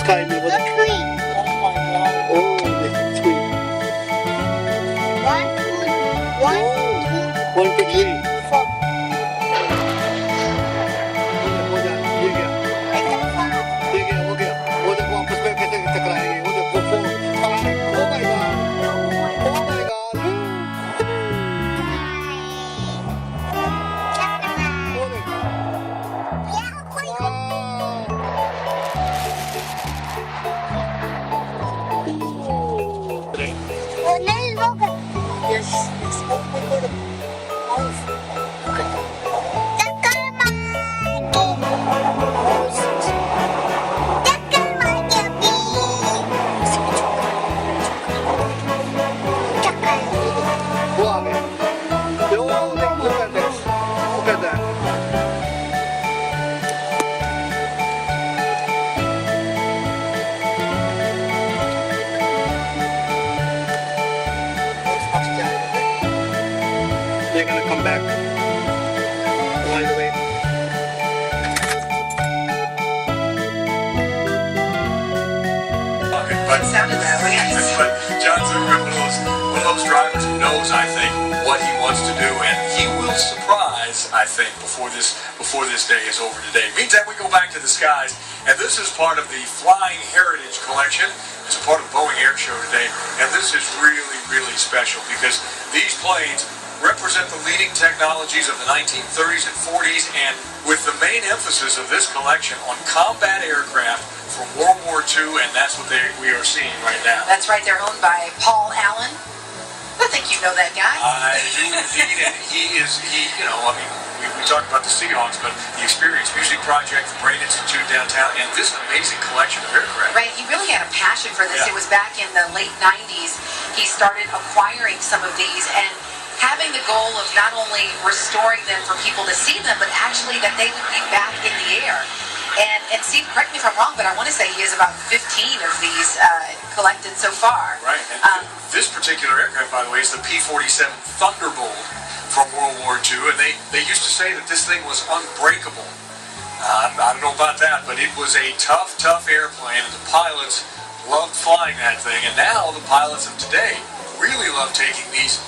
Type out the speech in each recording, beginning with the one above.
sky mean? What? Queen. Oh my God. Oh, the tree. 1, 2, 1, 2, 1, 2, 3. 4. हो जा ये गया ये गया हो गया वो देखो आपस में कैसे टकराएंगे वो देखो oh my God Yes, yes. Oh my God. वो आ गए look at this. Look at that. They're gonna come back right away. But John's one of those drivers who knows, I think, what he wants to do, and he will surprise, I think, before this day is over today. Meantime, we go back to the skies, and this is part of the Flying Heritage Collection. It's a part of Boeing Air Show today, and this is really, really special because these planes represent the leading technologies of the 1930s and 40s, and with the main emphasis of this collection on combat aircraft from World War II, and that's what we are seeing right now. That's right, they're owned by Paul Allen. I think you know that guy. I do indeed, and he, you know, I mean, we talked about the Seahawks, but the Experience Music Project, the Brain Institute downtown, and this amazing collection of aircraft. Right, he really had a passion for this. Yeah. It was back in the late 90s. He started acquiring some of these and having the goal of not only restoring them for people to see them, but actually that they would be back in the air. And Steve, correct me if I'm wrong, but I want to say he has about 15 of these collected so far. Right, and this particular aircraft, by the way, is the P-47 Thunderbolt from World War II, and they used to say that this thing was unbreakable. I don't know about that, but it was a tough, tough airplane, and the pilots loved flying that thing, and now the pilots of today really love taking these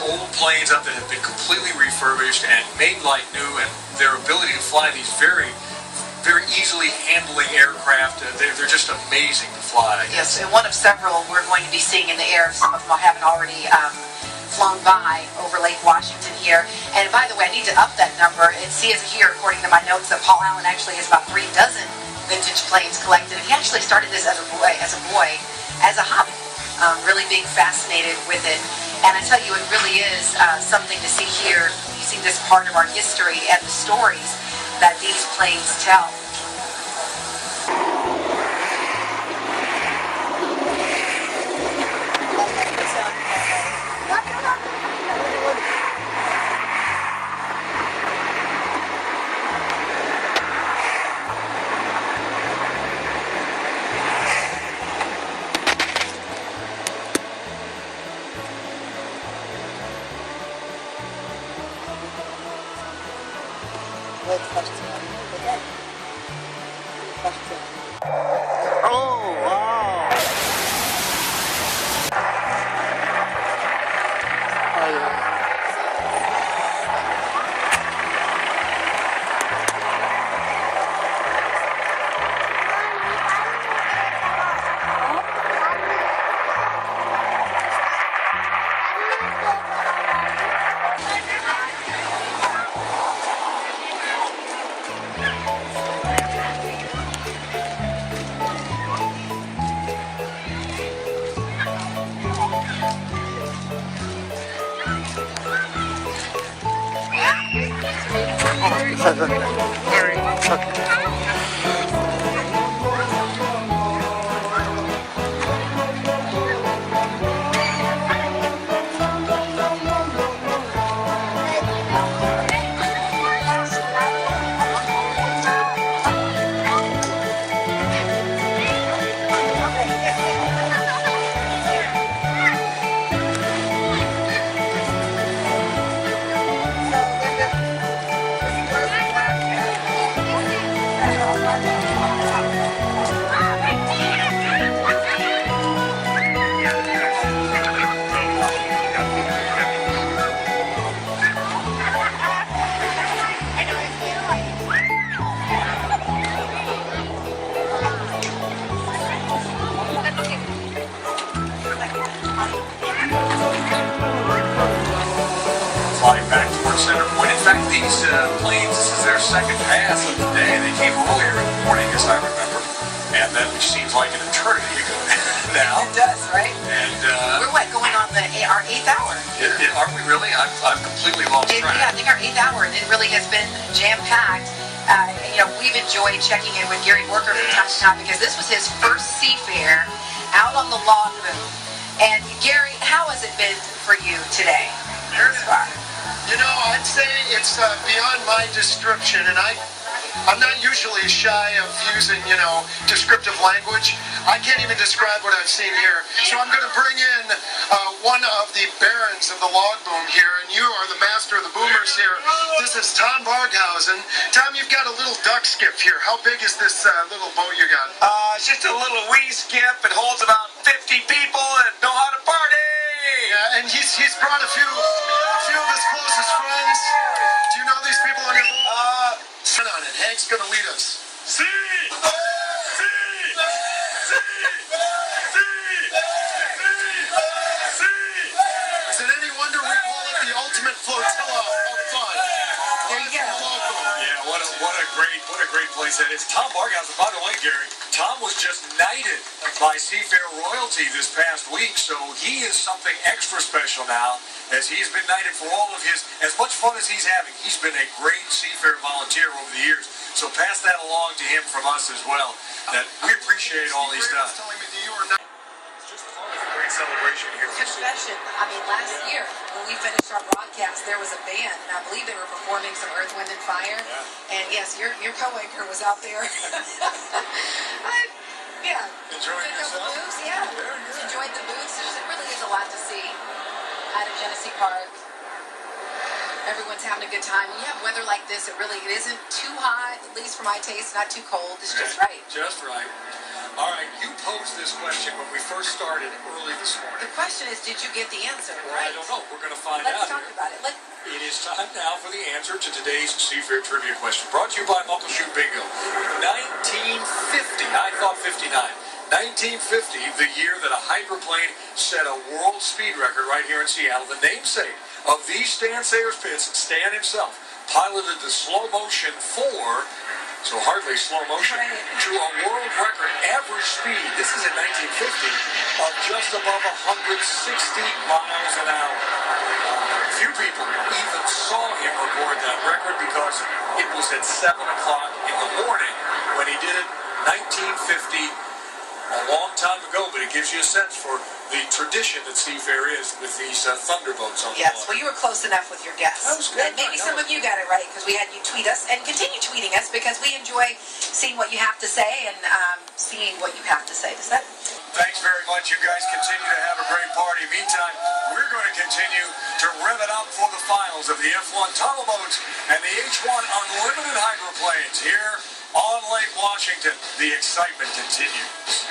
old planes up that have been completely refurbished and made like new, and their ability to fly these very easily handling aircraft. They're just amazing to fly. Yes, and one of several we're going to be seeing in the air. Some of them haven't already flown by over Lake Washington here. And by the way, I need to up that number. It says here, according to my notes, that Paul Allen actually has about 3 dozen vintage planes collected. He actually started this as a boy, as a hobby, really being fascinated with it. And I tell you, it really is something to see here. You see this part of our history and the stories that these planes tell. Oh, wow. these planes, this is their second pass of the day. They came earlier in the morning, as I remember, and that which seems like an eternity ago now. It does, right? And We're going on our 8th hour. Are we really? I've completely lost track. Yeah, I think our 8th hour, and it really has been jam-packed. We've enjoyed checking in with Gary Worker from time to time because this was his first seafair out on the log boom. And Gary, how has it been for you today? I'd say it's beyond my description, and I'm not usually shy of using, descriptive language. I can't even describe what I've seen here. So I'm going to bring in one of the barons of the log boom here, and you are the master of the boomers here. This is Tom Barghausen. Tom, you've got a little duck skiff here. How big is this little boat you got? It's just a little wee skiff. It holds about 50 people that know how to party. Yeah, and he's brought a few of his closest friends. Do you know these people on your boat? Sit on it. Hank's going to lead us. See! Is it any wonder we call it the ultimate flotilla of fun? There you go. Yeah, what a great place that is. Tom Barghausen, by the way, Gary, Tom was just knighted by Seafair Royalty this past week, so he is something extra special now, as he's been knighted for all of his, as much fun as he's having. He's been a great Seafair volunteer over the years, so pass that along to him from us as well, that we appreciate all he's done. It's just part of a great celebration here. Confession. Last year when we finished our broadcast, there was a band, and I believe they were performing some Earth, Wind, and Fire. Yeah. And yes, your co-anchor was out there. Enjoying yourself? Booths, enjoyed the booths. It really is a lot to see out of Genesee Park. Everyone's having a good time. When you have weather like this, it isn't too hot, at least for my taste, not too cold. It's just right. Just right. All right, you posed this question when we first started early this morning. The question is, did you get the answer? Well, I don't know. We're going to find Let's out. talk about it. It is time now for the answer to today's Seafair Trivia question. Brought to you by Muckleshoot Bingo. 1950, I thought 59. 1950, the year that a hydroplane set a world speed record right here in Seattle. The namesake of these Stan Sayers pits, Stan himself, piloted the slow motion 4, so hardly slow motion, to a world record average speed, this is in 1950, of just above 160 miles an hour. Few people even saw him record that record because it was at 7 o'clock in the morning when he did it. 1950, a long time ago, but it gives you a sense for the tradition that Seafair is with these thunderboats on the Yes, water. well, you were close enough with your guess. That was good. And maybe some of you got it right because we had you tweet us and continue tweeting us because we enjoy seeing what you have to say and seeing what you have to say. Is that? Thanks very much. You guys continue to have a great party. Meantime, we're going to continue to rev it up for the finals of the F1 tunnel boats and the H1 Unlimited hydroplanes here on Lake Washington. The excitement continues.